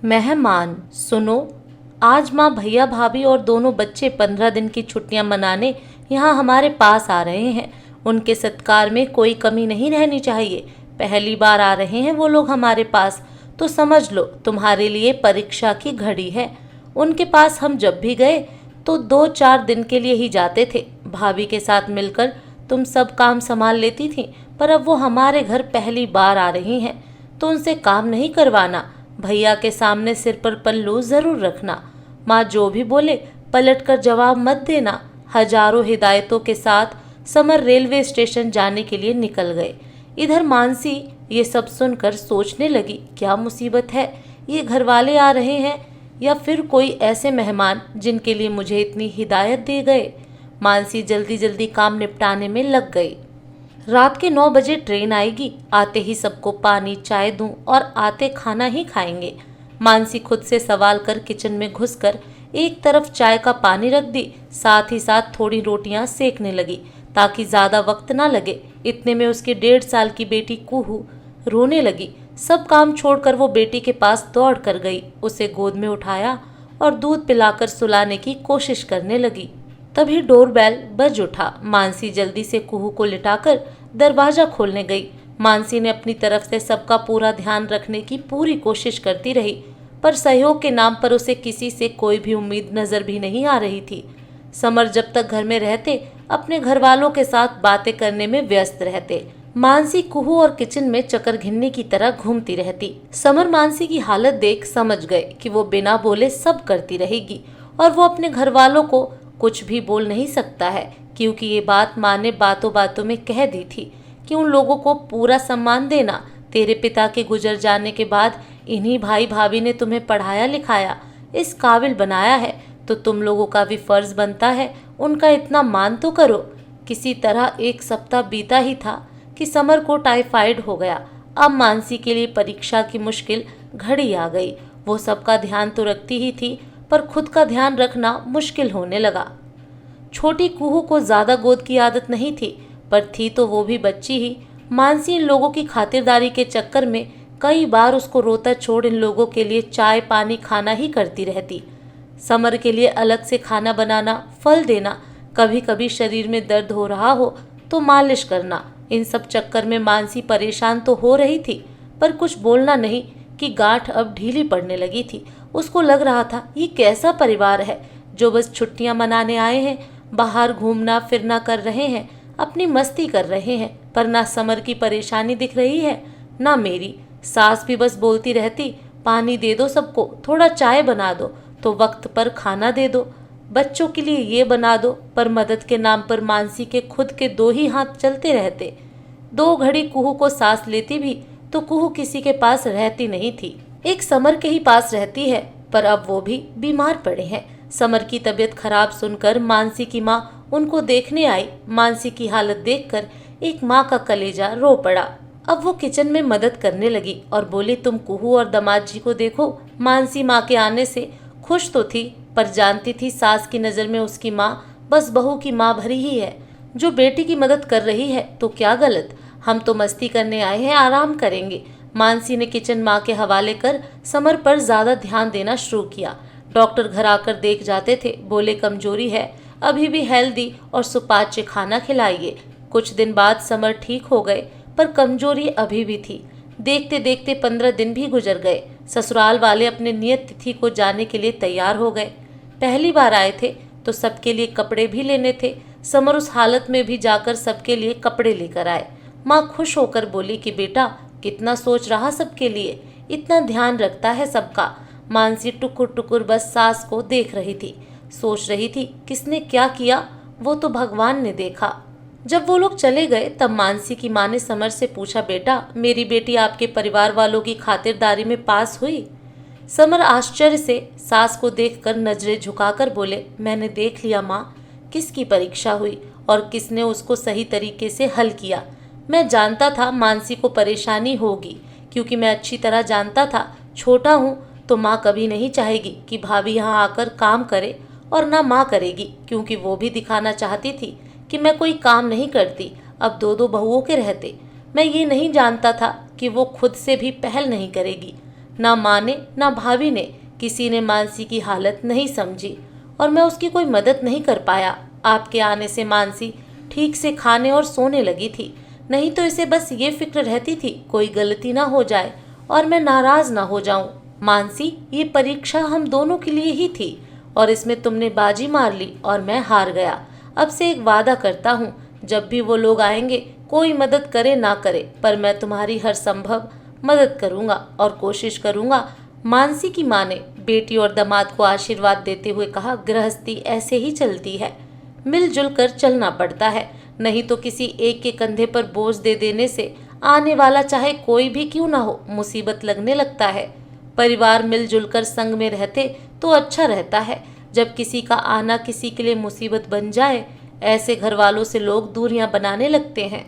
मेहमान सुनो, आज माँ भैया भाभी और दोनों बच्चे 15 दिन की छुट्टियां मनाने यहाँ हमारे पास आ रहे हैं। उनके सत्कार में कोई कमी नहीं रहनी चाहिए। पहली बार आ रहे हैं वो लोग हमारे पास, तो समझ लो तुम्हारे लिए परीक्षा की घड़ी है। उनके पास हम जब भी गए तो 2-4 दिन के लिए ही जाते थे। भाभी के साथ मिलकर तुम सब काम संभाल लेती थी, पर अब वो हमारे घर पहली बार आ रही हैं, तो उनसे काम नहीं करवाना। भैया के सामने सिर पर पल्लू जरूर रखना। माँ जो भी बोले पलट कर जवाब मत देना। हजारों हिदायतों के साथ समर रेलवे स्टेशन जाने के लिए निकल गए। इधर मानसी ये सब सुनकर सोचने लगी, क्या मुसीबत है, ये घर वाले आ रहे हैं या फिर कोई ऐसे मेहमान जिनके लिए मुझे इतनी हिदायत दी गए। मानसी जल्दी जल्दी काम निपटाने में लग गई। रात के 9 बजे ट्रेन आएगी, आते ही सबको पानी चाय दूं और आते खाना ही खाएंगे। मानसी खुद से सवाल कर किचन में घुसकर एक तरफ चाय का पानी रख दी, साथ ही साथ थोड़ी रोटियां सेकने लगी ताकि ज्यादा वक्त ना लगे। इतने में उसकी 1.5 साल की बेटी कुहू रोने लगी। सब काम छोड़कर वो बेटी के पास दौड़ कर गई, उसे गोद में उठाया और दूध पिलाकर सुलाने की कोशिश करने लगी। तभी डोरबेल बज उठा। मानसी जल्दी से कुहू को लिटाकर दरवाजा खोलने गई। मानसी ने अपनी तरफ से सबका पूरा ध्यान रखने की पूरी कोशिश करती रही, पर सहयोग के नाम पर उसे किसी से कोई भी उम्मीद नजर भी नहीं आ रही थी। समर जब तक घर में रहते अपने घर वालों के साथ बातें करने में व्यस्त रहते। मानसी कुहू और किचन में चकर घिन्नी की तरह घूमती रहती। समर मानसी की हालत देख समझ गए कि वो बिना बोले सब करती रहेगी और वो अपने घर वालों को कुछ भी बोल नहीं सकता है, क्योंकि ये बात माँ ने बातों बातों में कह दी थी कि उन लोगों को पूरा सम्मान देना। तेरे पिता के गुजर जाने के बाद इन्हीं भाई भाभी ने तुम्हें पढ़ाया लिखाया, इस काबिल बनाया है, तो तुम लोगों का भी फर्ज बनता है उनका इतना मान तो करो। किसी तरह 1 सप्ताह बीता ही था कि समर को टाइफाइड हो गया। अब मानसी के लिए परीक्षा की मुश्किल घड़ी आ गई। वो सबका ध्यान तो रखती ही थी, पर खुद का ध्यान रखना मुश्किल होने लगा। छोटी कुहू को ज्यादा गोद की आदत नहीं थी, पर थी तो वो भी बच्ची ही। मानसी इन लोगों की खातिरदारी के चक्कर में कई बार उसको रोता छोड़ इन लोगों के लिए चाय पानी खाना ही करती रहती। समर के लिए अलग से खाना बनाना, फल देना, कभी कभी शरीर में दर्द हो रहा हो तो मालिश करना, इन सब चक्कर में मानसी परेशान तो हो रही थी, पर कुछ बोलना नहीं कि गांठ अब ढीली पड़ने लगी थी। उसको लग रहा था ये कैसा परिवार है जो बस छुट्टियां मनाने आए हैं, बाहर घूमना फिरना कर रहे हैं, अपनी मस्ती कर रहे हैं, पर ना समर की परेशानी दिख रही है ना मेरी। सास भी बस बोलती रहती, पानी दे दो सबको, थोड़ा चाय बना दो, तो वक्त पर खाना दे दो, बच्चों के लिए ये बना दो, पर मदद के नाम पर मानसी के खुद के 2 ही हाथ चलते रहते। 2 घड़ी कुहू को सांस लेती भी तो कुहू किसी के पास रहती नहीं थी, एक समर के ही पास रहती है, पर अब वो भी बीमार पड़े हैं। समर की तबीयत खराब सुनकर मानसी की माँ उनको देखने आई। मानसी की हालत देखकर एक माँ का कलेजा रो पड़ा। अब वो किचन में मदद करने लगी और बोली, तुम कुहू और दामाद जी को देखो। मानसी माँ के आने से खुश तो थी, पर जानती थी सास की नज़र में उसकी माँ बस बहू की माँ भरी ही है, जो बेटी की मदद कर रही है तो क्या गलत। हम तो मस्ती करने आए हैं, आराम करेंगे। मानसी ने किचन माँ के हवाले कर समर पर ज्यादा ध्यान देना शुरू किया। डॉक्टर घर आकर देख जाते थे, बोले कमजोरी है, अभी भी हेल्दी और सुपाच्य खाना खिलाइए। कुछ दिन बाद समर ठीक हो गए, पर कमजोरी अभी भी थी। देखते देखते 15 दिन भी गुजर गए। ससुराल वाले अपने नियत तिथि को जाने के लिए तैयार हो गए। पहली बार आए थे तो सबके लिए कपड़े भी लेने थे। समर उस हालत में भी जाकर सबके लिए कपड़े लेकर आए। माँ खुश होकर बोली कि बेटा कितना सोच रहा सबके लिए, इतना ध्यान रखता है सबका। मानसी टुकुर टुकुर बस सास को देख रही थी, सोच रही थी किसने क्या किया वो तो भगवान ने देखा। जब वो लोग चले गए तब मानसी की माँ ने समर से पूछा, बेटा मेरी बेटी आपके परिवार वालों की खातिरदारी में पास हुई? समर आश्चर्य से सास को देखकर नजरें झुकाकर बोले, मैंने देख लिया माँ, किसकी परीक्षा हुई और किसने उसको सही तरीके से हल किया। मैं जानता था मानसी को परेशानी होगी, क्योंकि मैं अच्छी तरह जानता था छोटा हूँ तो माँ कभी नहीं चाहेगी कि भाभी यहाँ आकर काम करे, और ना माँ करेगी, क्योंकि वो भी दिखाना चाहती थी कि मैं कोई काम नहीं करती। अब 2 बहुओं के रहते मैं ये नहीं जानता था कि वो खुद से भी पहल नहीं करेगी। ना माँ ने ना भाभी ने, किसी ने मानसी की हालत नहीं समझी और मैं उसकी कोई मदद नहीं कर पाया। आपके आने से मानसी ठीक से खाने और सोने लगी थी, नहीं तो इसे बस ये फिक्र रहती थी कोई गलती ना हो जाए और मैं नाराज ना हो जाऊं। मानसी, ये परीक्षा हम दोनों के लिए ही थी और इसमें तुमने बाजी मार ली और मैं हार गया। अब से एक वादा करता हूँ, जब भी वो लोग आएंगे, कोई मदद करे ना करे, पर मैं तुम्हारी हर संभव मदद करूंगा और कोशिश करूंगा। मानसी की माँ ने बेटी और दामाद को आशीर्वाद देते हुए कहा, गृहस्थी ऐसे ही चलती है, मिलजुल कर चलना पड़ता है, नहीं तो किसी एक के कंधे पर बोझ दे देने से आने वाला चाहे कोई भी क्यों ना हो, मुसीबत लगने लगता है। परिवार मिलजुल कर संग में रहते तो अच्छा रहता है। जब किसी का आना किसी के लिए मुसीबत बन जाए, ऐसे घर वालों से लोग दूरियां बनाने लगते हैं।